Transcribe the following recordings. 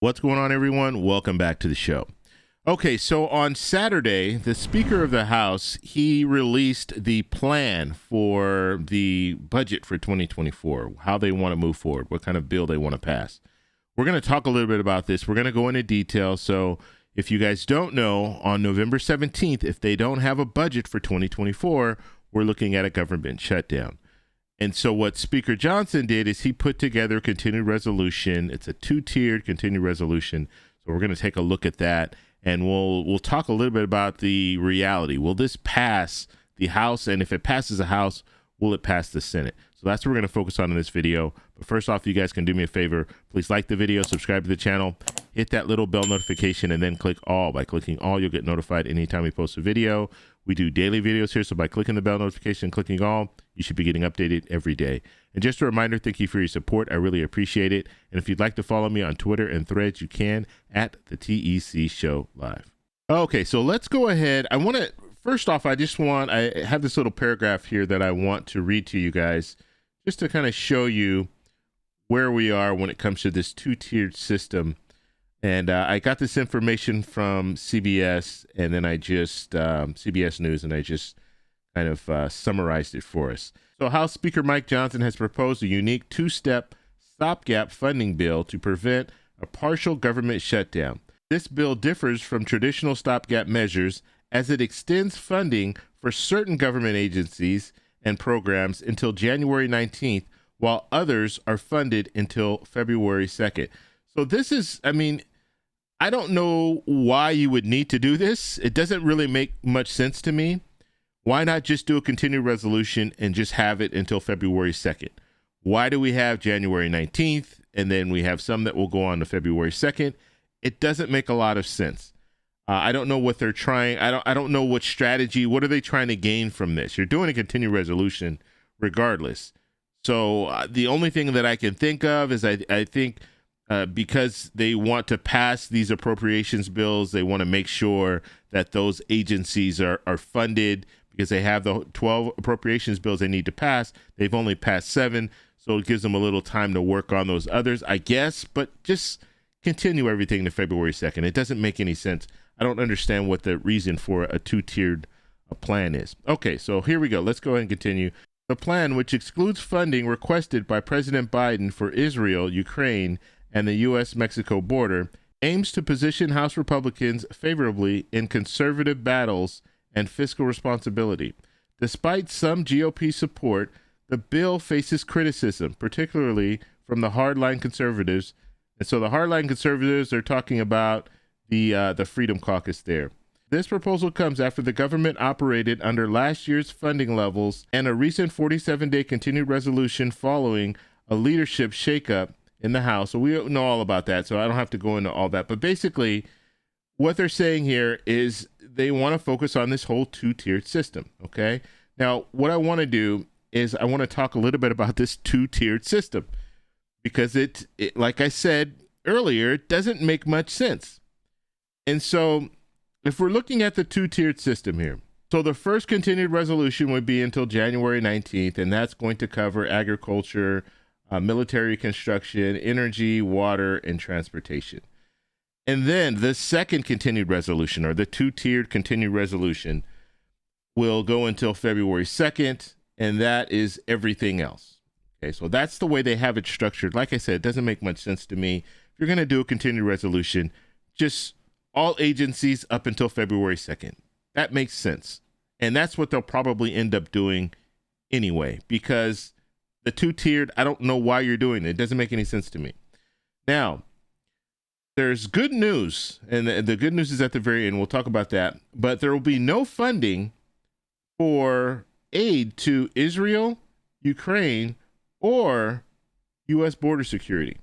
What's going on, everyone? Welcome back to the show. Okay, so on Saturday, the Speaker of the House, he released the plan for the budget for 2024, how they want to move forward, what kind of bill they want to pass. We're going to talk a little bit about this. We're going to go into detail. So if you guys don't know, on November 17th, if they don't have a budget for 2024, we're looking at a government shutdown. And so what Speaker Johnson did is he put together a continued resolution. It's a two-tiered continued resolution. So we're going to take a look at that, and we'll talk a little bit about the reality. Will this pass the House? And if it passes the House, will it pass the Senate? So that's what we're going to focus on in this video. But first off, you guys can do me a favor. Please like the video, subscribe to the channel, hit that little bell notification, and then click all. By clicking all, you'll get notified anytime we post a video. We do daily videos here, so by clicking the bell notification and clicking all, you should be getting updated every day. And just a reminder, thank you for your support. I really appreciate it. And if you'd like to follow me on Twitter and Threads, you can at the TEC Show Live. Okay, so let's go ahead. First off, I have this little paragraph here that I want to read to you guys just to kind of show you where we are when it comes to this two-tiered system. And I got this information from CBS, and then CBS News, and I just kind of summarized it for us. So House Speaker Mike Johnson has proposed a unique two-step stopgap funding bill to prevent a partial government shutdown. This bill differs from traditional stopgap measures as it extends funding for certain government agencies and programs until January 19th, while others are funded until February 2nd. So this is, I don't know why you would need to do this. It doesn't really make much sense to me. Why not just do a continued resolution and just have it until February 2nd? Why do we have January 19th and then we have some that will go on to February 2nd? It doesn't make a lot of sense. I don't know what they're trying. I don't know what strategy. What are they trying to gain from this? You're doing a continued resolution regardless. So the only thing that I can think of is I think because they want to pass these appropriations bills, they want to make sure that those agencies are funded because they have the 12 appropriations bills they need to pass. They've only passed 7, so it gives them a little time to work on those others, I guess, but just continue everything to February 2nd. It doesn't make any sense. I don't understand what the reason for a two-tiered plan is. Okay, so here we go. Let's go ahead and continue. The plan, which excludes funding requested by President Biden for Israel, Ukraine, and the U.S.-Mexico border, aims to position House Republicans favorably in conservative battles and fiscal responsibility. Despite some GOP support, the bill faces criticism, particularly from the hardline conservatives. And so the hardline conservatives are talking about the Freedom Caucus there. This proposal comes after the government operated under last year's funding levels and a recent 47-day continued resolution following a leadership shakeup in the House. So we know all about that, so I don't have to go into all that. But basically, what they're saying here is they want to focus on this whole two-tiered system, okay? Now, what I want to do is I want to talk a little bit about this two-tiered system because it, like I said earlier, it doesn't make much sense. And so if we're looking at the two-tiered system here, so the first continued resolution would be until January 19th, and that's going to cover agriculture, military construction, energy, water, and transportation. And then the second continued resolution, or the two-tiered continued resolution, will go until February 2nd, and that is everything else. Okay, so that's the way they have it structured. Like I said, it doesn't make much sense to me. If you're going to do a continued resolution, just all agencies up until February 2nd. That makes sense. And that's what they'll probably end up doing anyway, because the two-tiered, I don't know why you're doing it. It doesn't make any sense to me. Now, there's good news, and the good news is at the very end. We'll talk about that. But there will be no funding for aid to Israel, Ukraine, or U.S. border security.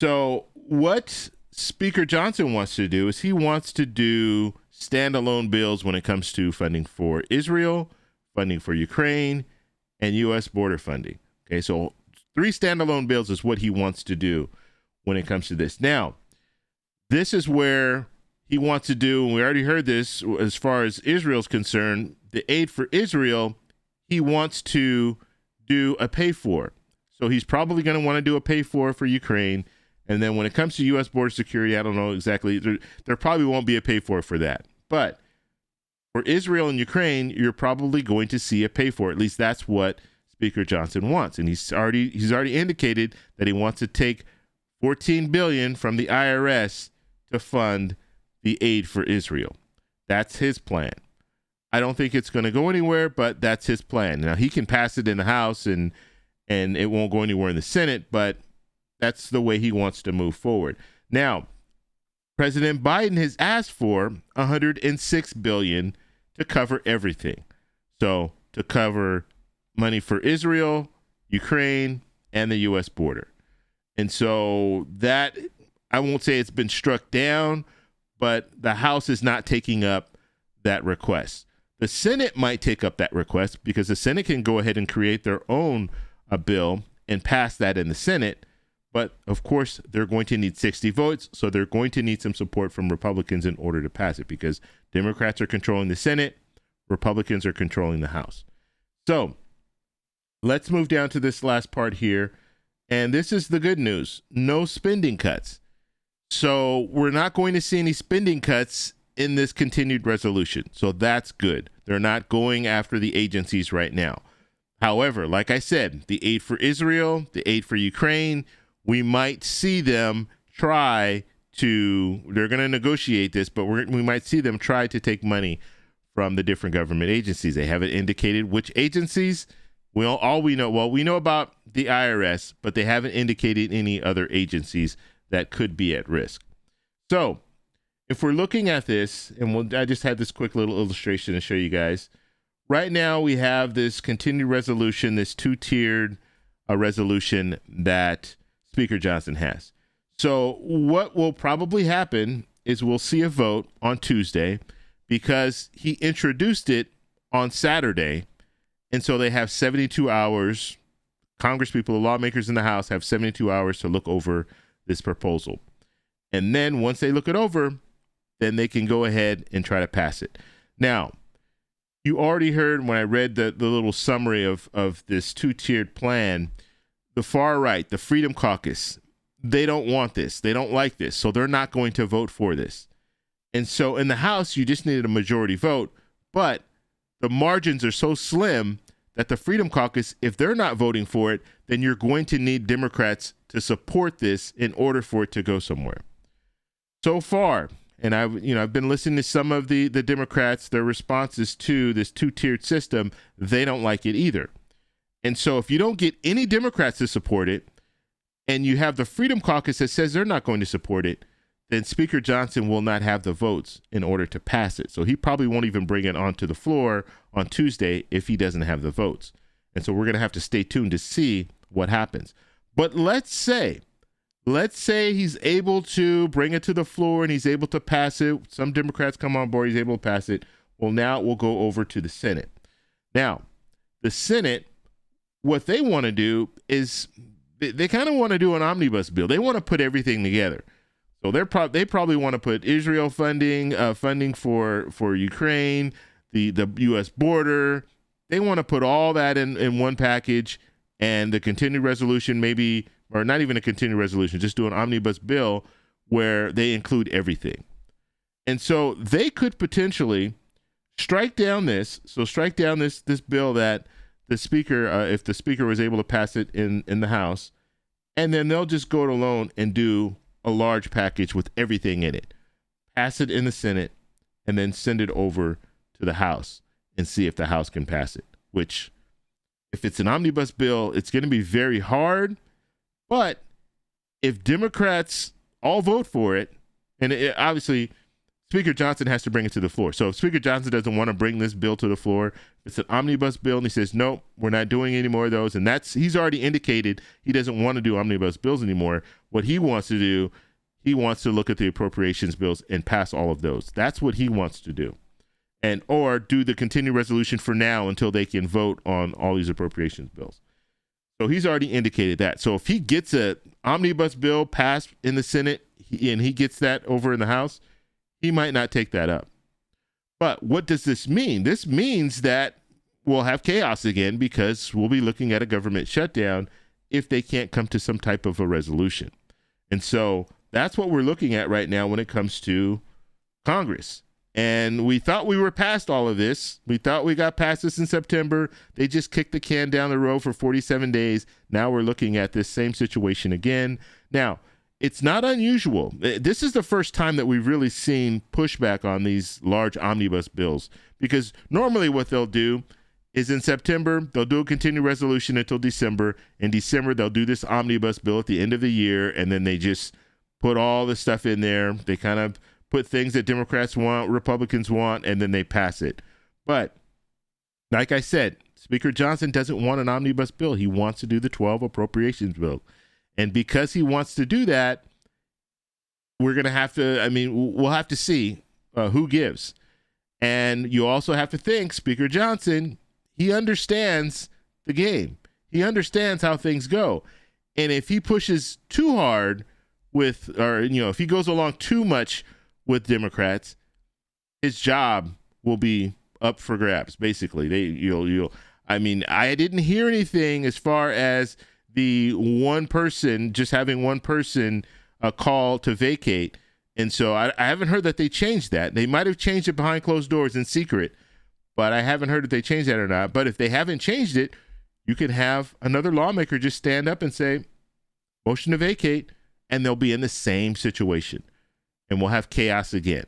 So what Speaker Johnson wants to do is he wants to do standalone bills when it comes to funding for Israel, funding for Ukraine, and U.S. border funding. Okay, so 3 standalone bills is what he wants to do when it comes to this. Now, this is where he wants to do, and we already heard this as far as Israel's concerned, the aid for Israel, he wants to do a pay for. So he's probably going to want to do a pay for Ukraine, And then when it comes to U.S. border security, I don't know exactly. There probably won't be a pay for that. But for Israel and Ukraine, you're probably going to see a pay for. At least that's what Speaker Johnson wants. And he's already indicated that he wants to take $14 billion from the IRS to fund the aid for Israel. That's his plan. I don't think it's going to go anywhere, but that's his plan. Now, he can pass it in the House and it won't go anywhere in the Senate, but that's the way he wants to move forward. Now, President Biden has asked for $106 billion to cover everything. So to cover money for Israel, Ukraine, and the U.S. border. And so that, I won't say it's been struck down, but the House is not taking up that request. The Senate might take up that request because the Senate can go ahead and create their own bill and pass that in the Senate. But of course, they're going to need 60 votes. So they're going to need some support from Republicans in order to pass it because Democrats are controlling the Senate. Republicans are controlling the House. So let's move down to this last part here. And this is the good news. No spending cuts. So we're not going to see any spending cuts in this continued resolution. So that's good. They're not going after the agencies right now. However, like I said, the aid for Israel, the aid for Ukraine, we might see them they're going to negotiate this, but we might see them try to take money from the different government agencies. They haven't indicated which agencies. We know about the IRS, but they haven't indicated any other agencies that could be at risk. So if we're looking at this, and I just had this quick little illustration to show you guys. Right now we have this continued resolution, this two-tiered resolution that Speaker Johnson has. So what will probably happen is we'll see a vote on Tuesday because he introduced it on Saturday. And so they have 72 hours. Congress people, the lawmakers in the House have 72 hours to look over this proposal. And then once they look it over, then they can go ahead and try to pass it. Now, you already heard when I read the little summary of this two-tiered plan, the far right, the Freedom Caucus, they don't want this. They don't like this. So they're not going to vote for this. And so in the House, you just needed a majority vote. But the margins are so slim that the Freedom Caucus, if they're not voting for it, then you're going to need Democrats to support this in order for it to go somewhere. So far, and I've been listening to some of the Democrats, their responses to this two-tiered system, they don't like it either. And so if you don't get any Democrats to support it, and you have the Freedom Caucus that says they're not going to support it, then Speaker Johnson will not have the votes in order to pass it. So he probably won't even bring it onto the floor on Tuesday if he doesn't have the votes. And so we're going to have to stay tuned to see what happens. But let's say he's able to bring it to the floor and he's able to pass it. Some Democrats come on board, he's able to pass it. Well, now it will go over to the Senate. Now, the Senate, what they want to do is they kind of want to do an omnibus bill. They want to put everything together. So they probably want to put Israel funding for Ukraine, the U.S. border. They want to put all that in one package, and the continued resolution maybe, or not even a continued resolution, just do an omnibus bill where they include everything. And so they could potentially strike down this bill that the speaker, if the speaker was able to pass it in the House, and then they'll just go it alone and do a large package with everything in it, pass it in the Senate, and then send it over to the House and see if the House can pass it, which if it's an omnibus bill, it's going to be very hard. But if Democrats all vote for it, and obviously Speaker Johnson has to bring it to the floor. So if Speaker Johnson doesn't want to bring this bill to the floor, it's an omnibus bill, and he says, nope, we're not doing any more of those. And he's already indicated he doesn't want to do omnibus bills anymore. What he wants to do, he wants to look at the appropriations bills and pass all of those. That's what he wants to do. Or do the continued resolution for now until they can vote on all these appropriations bills. So he's already indicated that. So if he gets an omnibus bill passed in the Senate and he gets that over in the House, he might not take that up. But what does this mean? This means that we'll have chaos again because we'll be looking at a government shutdown if they can't come to some type of a resolution. And so that's what we're looking at right now when it comes to Congress. And we thought we were past all of this. We thought we got past this in September. They just kicked the can down the road for 47 days. Now we're looking at this same situation again. Now, it's not unusual. This is the first time that we've really seen pushback on these large omnibus bills, because normally what they'll do is in September, they'll do a continuing resolution until December. In December, they'll do this omnibus bill at the end of the year, and then they just put all the stuff in there. They kind of put things that Democrats want, Republicans want, and then they pass it. But like I said, Speaker Johnson doesn't want an omnibus bill. He wants to do the 12 appropriations bill. And because he wants to do that, we're going to have to, we'll have to see who gives. And you also have to think, Speaker Johnson, he understands the game. He understands how things go. And if he pushes too hard if he goes along too much with Democrats, his job will be up for grabs. Basically, I didn't hear anything as far as the having one person call to vacate, and so I haven't heard that they changed that. They might have changed it behind closed doors in secret, but I haven't heard if they changed that or not. But if they haven't changed it, you can have another lawmaker just stand up and say, motion to vacate, and they'll be in the same situation. And we'll have chaos again.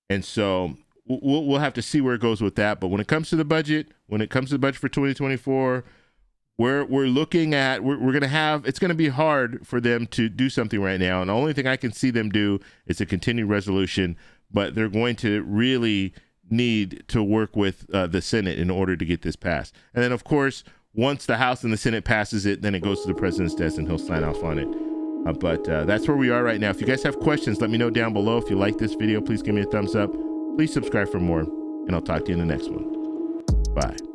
And so we'll have to see where it goes with that. But when it comes to the budget, for 2024, we're looking at, it's going to be hard for them to do something right now. And the only thing I can see them do is a continued resolution, but they're going to really need to work with the Senate in order to get this passed. And then, of course, once the House and the Senate passes it, then it goes to the president's desk and he'll sign off on it. But that's where we are right now. If you guys have questions, let me know down below. If you like this video, please give me a thumbs up. Please subscribe for more, and I'll talk to you in the next one. Bye.